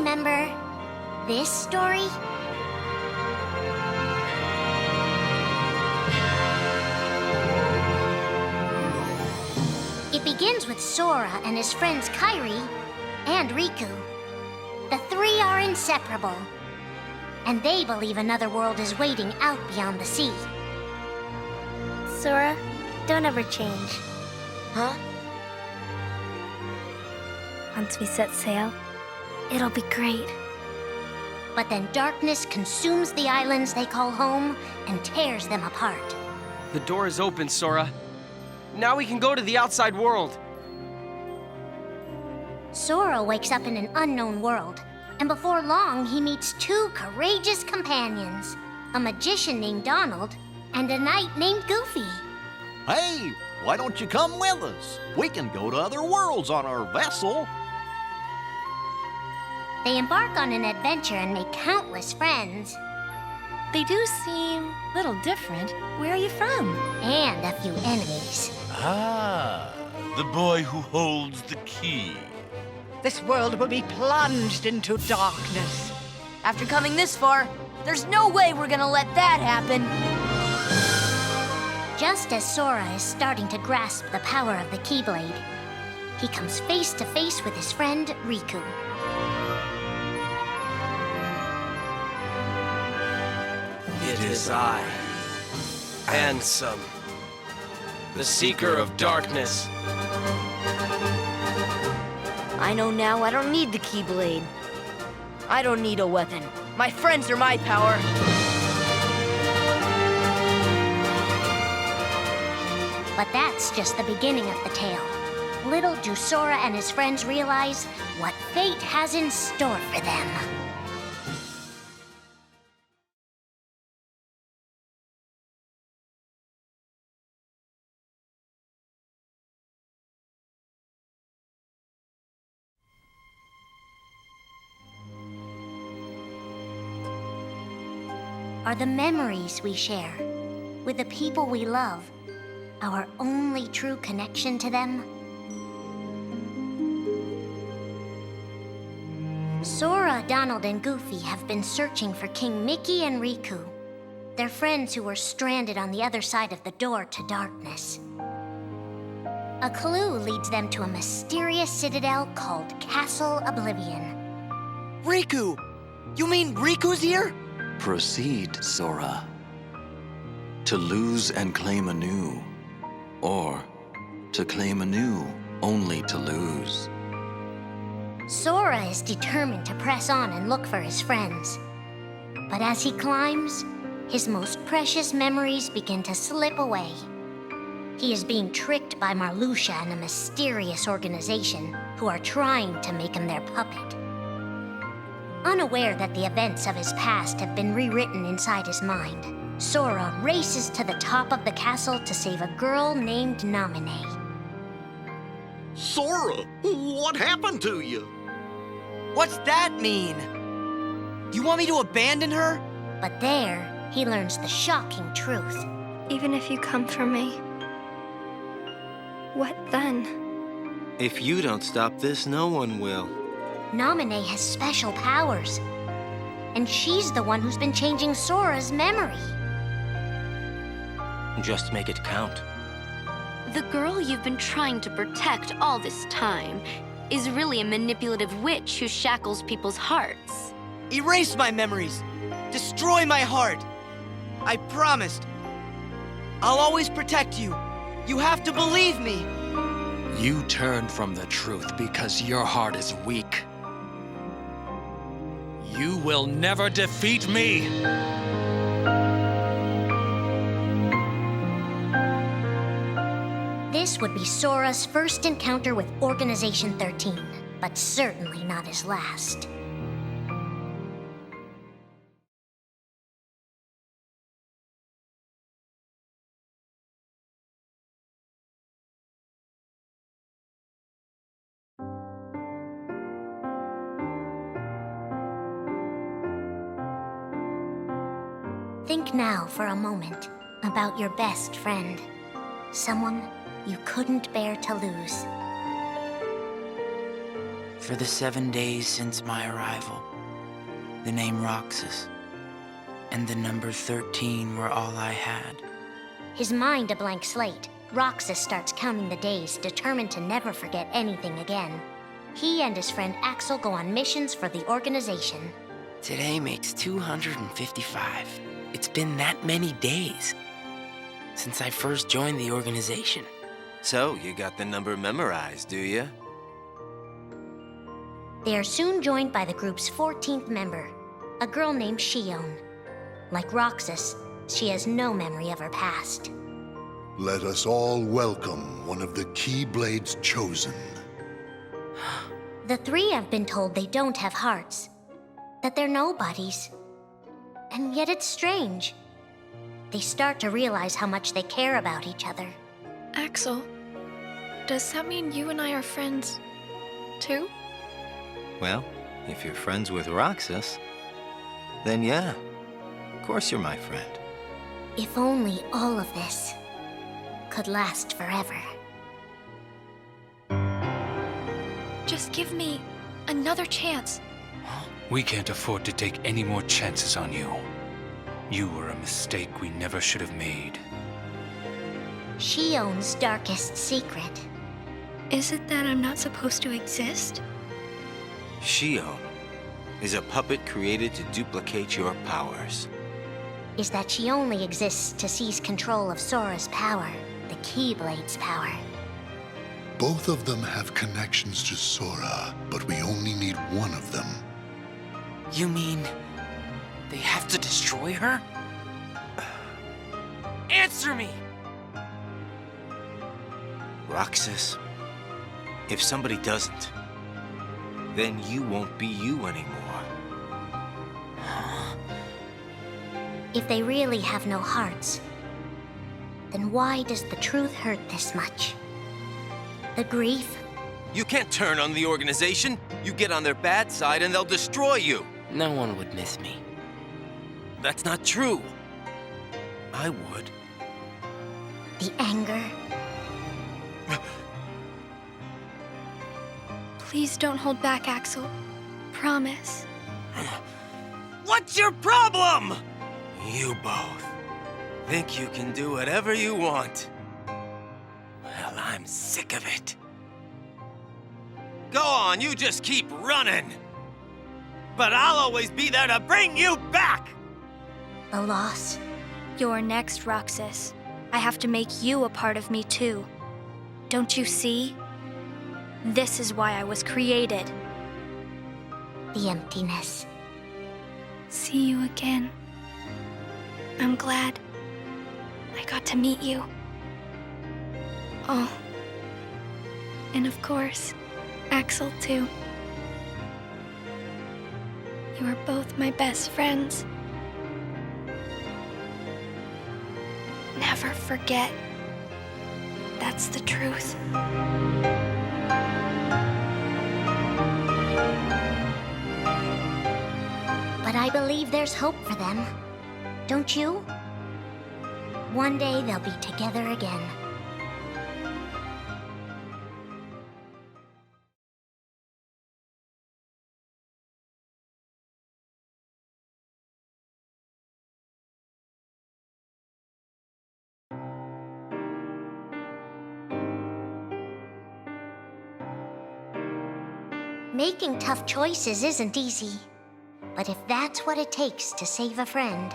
remember this story? It begins with Sora and his friends Kairi and Riku. The three are inseparable, and they believe another world is waiting out beyond the sea. Sora, don't ever change. Huh? Once we set sail, it'll be great. But then darkness consumes the islands they call home and tears them apart. The door is open, Sora. Now we can go to the outside world. Sora wakes up in an unknown world, and before long he meets two courageous companions, a magician named Donald and a knight named Goofy. Hey, why don't you come with us? We can go to other worlds on our vessel. They embark on an adventure and make countless friends. They do seem a little different. Where are you from? And a few enemies. Ah, the boy who holds the key. This world will be plunged into darkness. After coming this far, there's no way we're gonna let that happen. Just as Sora is starting to grasp the power of the Keyblade, he comes face to face with his friend Riku. It is I, Handsome, the Seeker of Darkness. I know now I don't need the Keyblade. I don't need a weapon. My friends are my power. But that's just the beginning of the tale. Little do Sora and his friends realize what fate has in store for them. Are the memories we share with the people we love our only true connection to them? Sora, Donald, and Goofy have been searching for King Mickey and Riku, their friends who were stranded on the other side of the door to darkness. A clue leads them to a mysterious citadel called Castle Oblivion. Riku! You mean Riku's here? Proceed, Sora. To lose and claim anew, or to claim anew only to lose. Sora is determined to press on and look for his friends. But as he climbs, his most precious memories begin to slip away. He is being tricked by Marluxia and a mysterious organization who are trying to make him their puppet. Unaware that the events of his past have been rewritten inside his mind, Sora races to the top of the castle to save a girl named Naminé. Sora, what happened to you? What's that mean? You want me to abandon her? But there, he learns the shocking truth. Even if you come for me, what then? If you don't stop this, no one will. Naminé has special powers, and she's the one who's been changing Sora's memory. Just make it count. The girl you've been trying to protect all this time is really a manipulative witch who shackles people's hearts. Erase my memories. Destroy my heart. I promised. I'll always protect you. You have to believe me. You turn from the truth because your heart is weak. You will never defeat me! This would be Sora's first encounter with Organization 13, but certainly not his last. Think now for a moment about your best friend, someone you couldn't bear to lose. For the 7 days since my arrival, the name Roxas and the number 13 were all I had. His mind a blank slate, Roxas starts counting the days, determined to never forget anything again. He and his friend Axel go on missions for the organization. Today makes 255. It's been that many days since I first joined the organization. So, you got the number memorized, do you? They are soon joined by the group's 14th member, a girl named Shion. Like Roxas, she has no memory of her past. Let us all welcome one of the Keyblades chosen. The three have been told they don't have hearts, that they're nobodies. And yet it's strange. They start to realize how much they care about each other. Axel, does that mean you and I are friends, too? Well, if you're friends with Roxas, then yeah, of course you're my friend. If only all of this could last forever. Just give me another chance. We can't afford to take any more chances on you. You were a mistake we never should have made. Shion's darkest secret. Is it that I'm not supposed to exist? Shion is a puppet created to duplicate your powers. Is that she only exists to seize control of Sora's power, the Keyblade's power. Both of them have connections to Sora, but we only need one of them. You mean they have to destroy her? Answer me! Roxas, if somebody doesn't, then you won't be you anymore. If they really have no hearts, then why does the truth hurt this much? The grief? You can't turn on the organization. You get on their bad side and they'll destroy you. No one would miss me. That's not true. I would. The anger? Please don't hold back, Axel. Promise. What's your problem? You both think you can do whatever you want. Well, I'm sick of it. Go on, you just keep running. But I'll always be there to bring you back! The loss? You're next, Roxas. I have to make you a part of me, too. Don't you see? This is why I was created. The emptiness. See you again. I'm glad I got to meet you. Oh. And of course, Axel, too. You are both my best friends. Never forget. That's the truth. But I believe there's hope for them. Don't you? One day they'll be together again. Making tough choices isn't easy. But if that's what it takes to save a friend...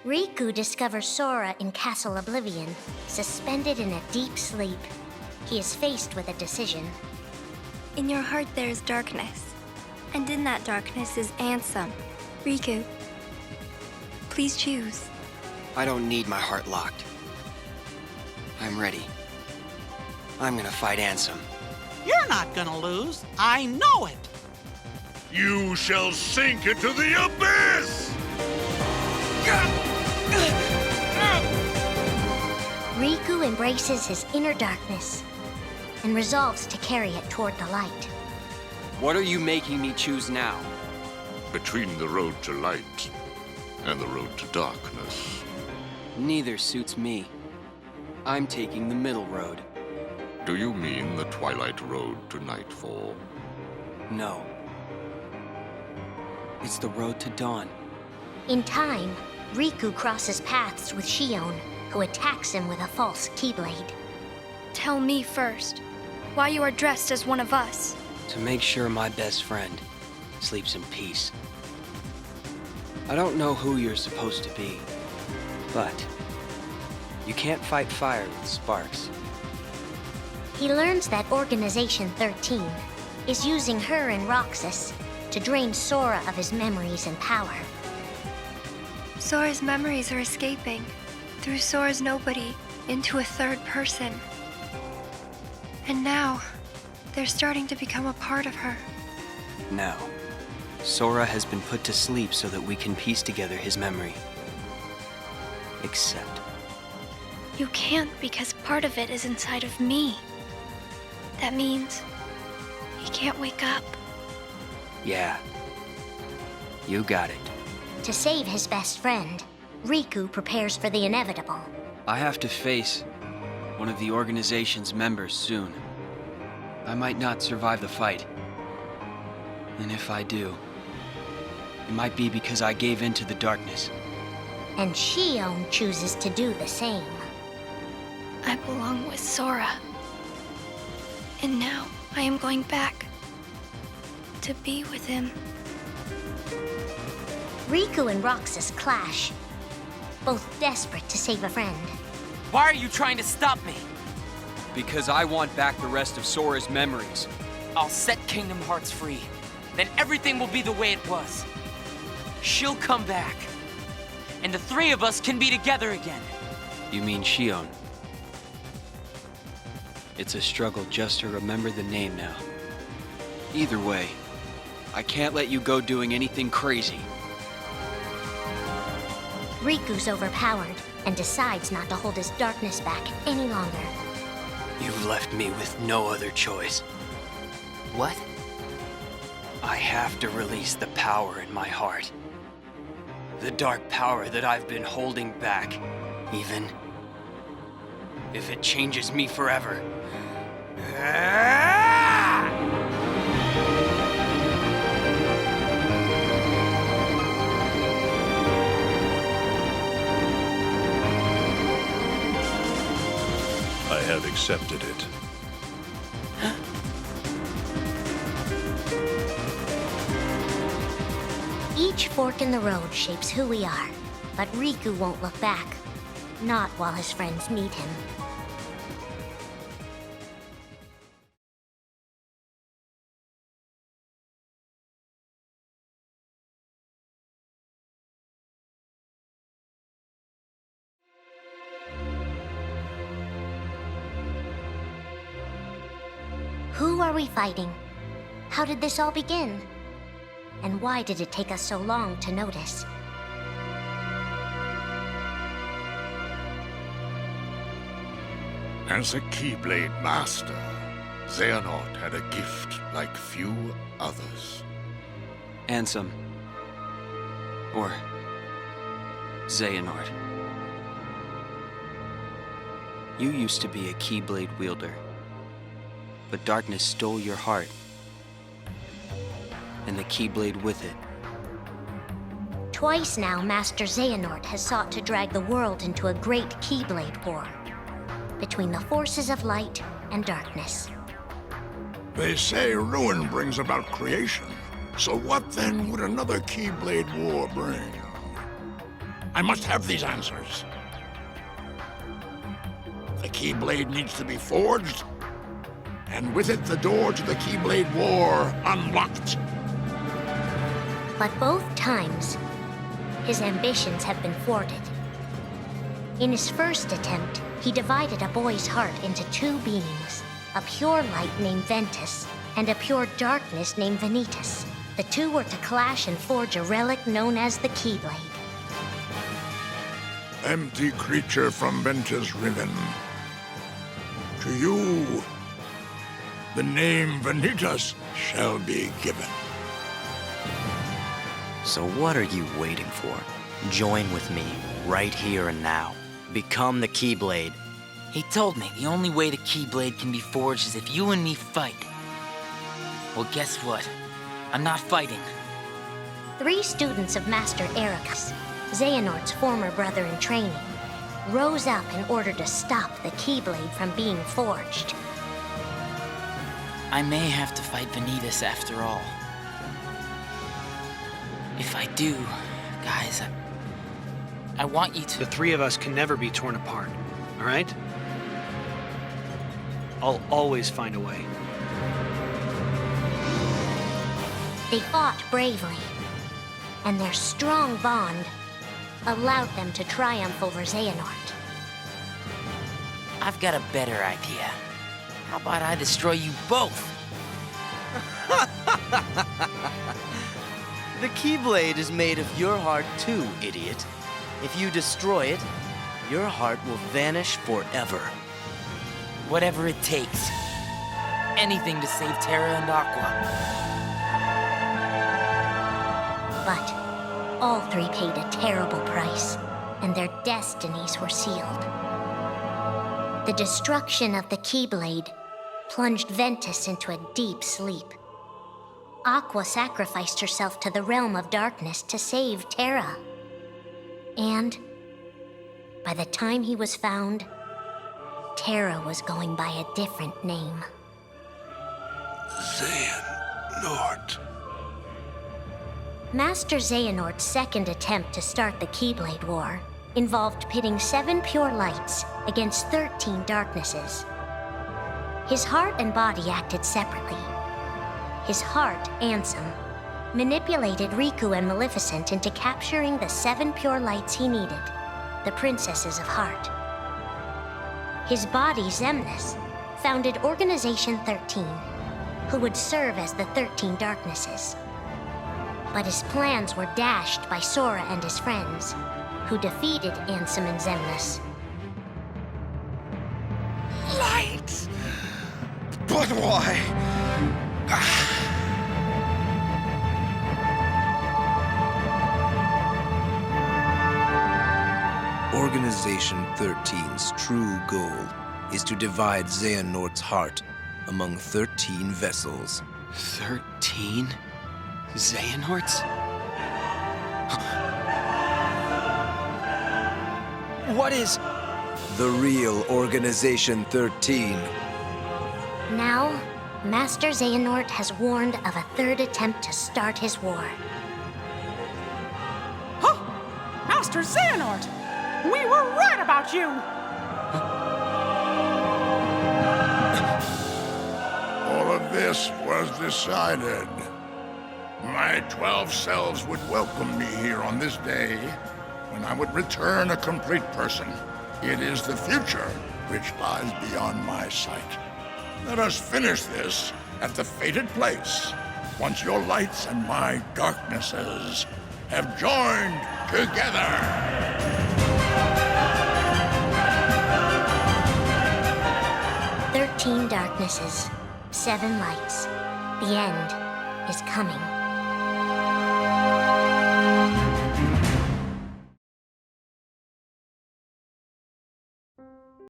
Riku discovers Sora in Castle Oblivion, suspended in a deep sleep. He is faced with a decision. In your heart there is darkness, and in that darkness is Ansem. Riku, please choose. I don't need my heart locked. I'm ready. I'm gonna fight Ansem. You're not gonna lose. I know it. You shall sink into the abyss! Riku embraces his inner darkness and resolves to carry it toward the light. What are you making me choose now? Between the road to light and the road to darkness. Neither suits me. I'm taking the middle road. Do you mean the Twilight Road to Nightfall? No. It's the road to dawn. In time, Riku crosses paths with Shion, who attacks him with a false Keyblade. Tell me first, why you are dressed as one of us. To make sure my best friend sleeps in peace. I don't know who you're supposed to be, but you can't fight fire with sparks. He learns that Organization 13 is using her and Roxas to drain Sora of his memories and power. Sora's memories are escaping through Sora's nobody into a third person. And now, they're starting to become a part of her. Now, Sora has been put to sleep so that we can piece together his memory. Except... You can't because part of it is inside of me. That means he can't wake up. Yeah. You got it. To save his best friend, Riku prepares for the inevitable. I have to face one of the organization's members soon. I might not survive the fight. And if I do, it might be because I gave in to the darkness. And Shion chooses to do the same. I belong with Sora. And now I am going back to be with him. Riku and Roxas clash, both desperate to save a friend. Why are you trying to stop me? Because I want back the rest of Sora's memories. I'll set Kingdom Hearts free. Then everything will be the way it was. She'll come back. And the three of us can be together again. You mean Shion? It's a struggle just to remember the name now. Either way, I can't let you go doing anything crazy. Riku's overpowered and decides not to hold his darkness back any longer. You've left me with no other choice. What? I have to release the power in my heart. The dark power that I've been holding back, even if it changes me forever. I have accepted it. Each fork in the road shapes who we are, but Riku won't look back. Not while his friends need him. Who are we fighting? How did this all begin? And why did it take us so long to notice? As a Keyblade Master, Xehanort had a gift like few others. Ansem. Or Xehanort. You used to be a Keyblade wielder, but darkness stole your heart, and the Keyblade with it. Twice now, Master Xehanort has sought to drag the world into a great Keyblade war between the forces of light and darkness. They say ruin brings about creation. So what then would another Keyblade war bring? I must have these answers. The Keyblade needs to be forged, and with it the door to the Keyblade war unlocked. But both times, his ambitions have been thwarted. In his first attempt, he divided a boy's heart into two beings, a pure light named Ventus, and a pure darkness named Vanitas. The two were to clash and forge a relic known as the Keyblade. Empty creature from Ventus Riven. To you, the name Vanitas shall be given. So what are you waiting for? Join with me, right here and now. Become the Keyblade, He told me the only way the Keyblade can be forged is if you and me fight. Well, guess what? I'm not fighting. 3 students of Master Ericus, Xehanort's former brother in training, rose up in order to stop the Keyblade from being forged. I may have to fight Vanitas after all. If I do, guys, I want you to... The 3 of us can never be torn apart, all right? I'll always find a way. They fought bravely, and their strong bond allowed them to triumph over Xehanort. I've got a better idea. How about I destroy you both? The Keyblade is made of your heart too, idiot. If you destroy it, your heart will vanish forever. Whatever it takes. Anything to save Terra and Aqua. But all 3 paid a terrible price, and their destinies were sealed. The destruction of the Keyblade plunged Ventus into a deep sleep. Aqua sacrificed herself to the realm of darkness to save Terra. And by the time he was found, Terra was going by a different name. Xehanort. Master Xehanort's second attempt to start the Keyblade War involved pitting 7 pure lights against 13 darknesses. His heart and body acted separately. His heart, Ansem, manipulated Riku and Maleficent into capturing the 7 pure lights he needed, the Princesses of Heart. His body, Xemnas, founded Organization 13, who would serve as the 13 darknesses. But his plans were dashed by Sora and his friends, who defeated Ansem and Xemnas. Light! But why? Organization 13's true goal is to divide Xehanort's heart among 13 vessels. 13? Xehanorts? What is... The real Organization 13. Now, Master Xehanort has warned of a 3rd attempt to start his war. Huh? Master Xehanort! We were right about you! All of this was decided. My 12 selves would welcome me here on this day, when I would return a complete person. It is the future which lies beyond my sight. Let us finish this at the fated place, once your lights and my darknesses have joined together. 13 darknesses, 7 lights. The end is coming.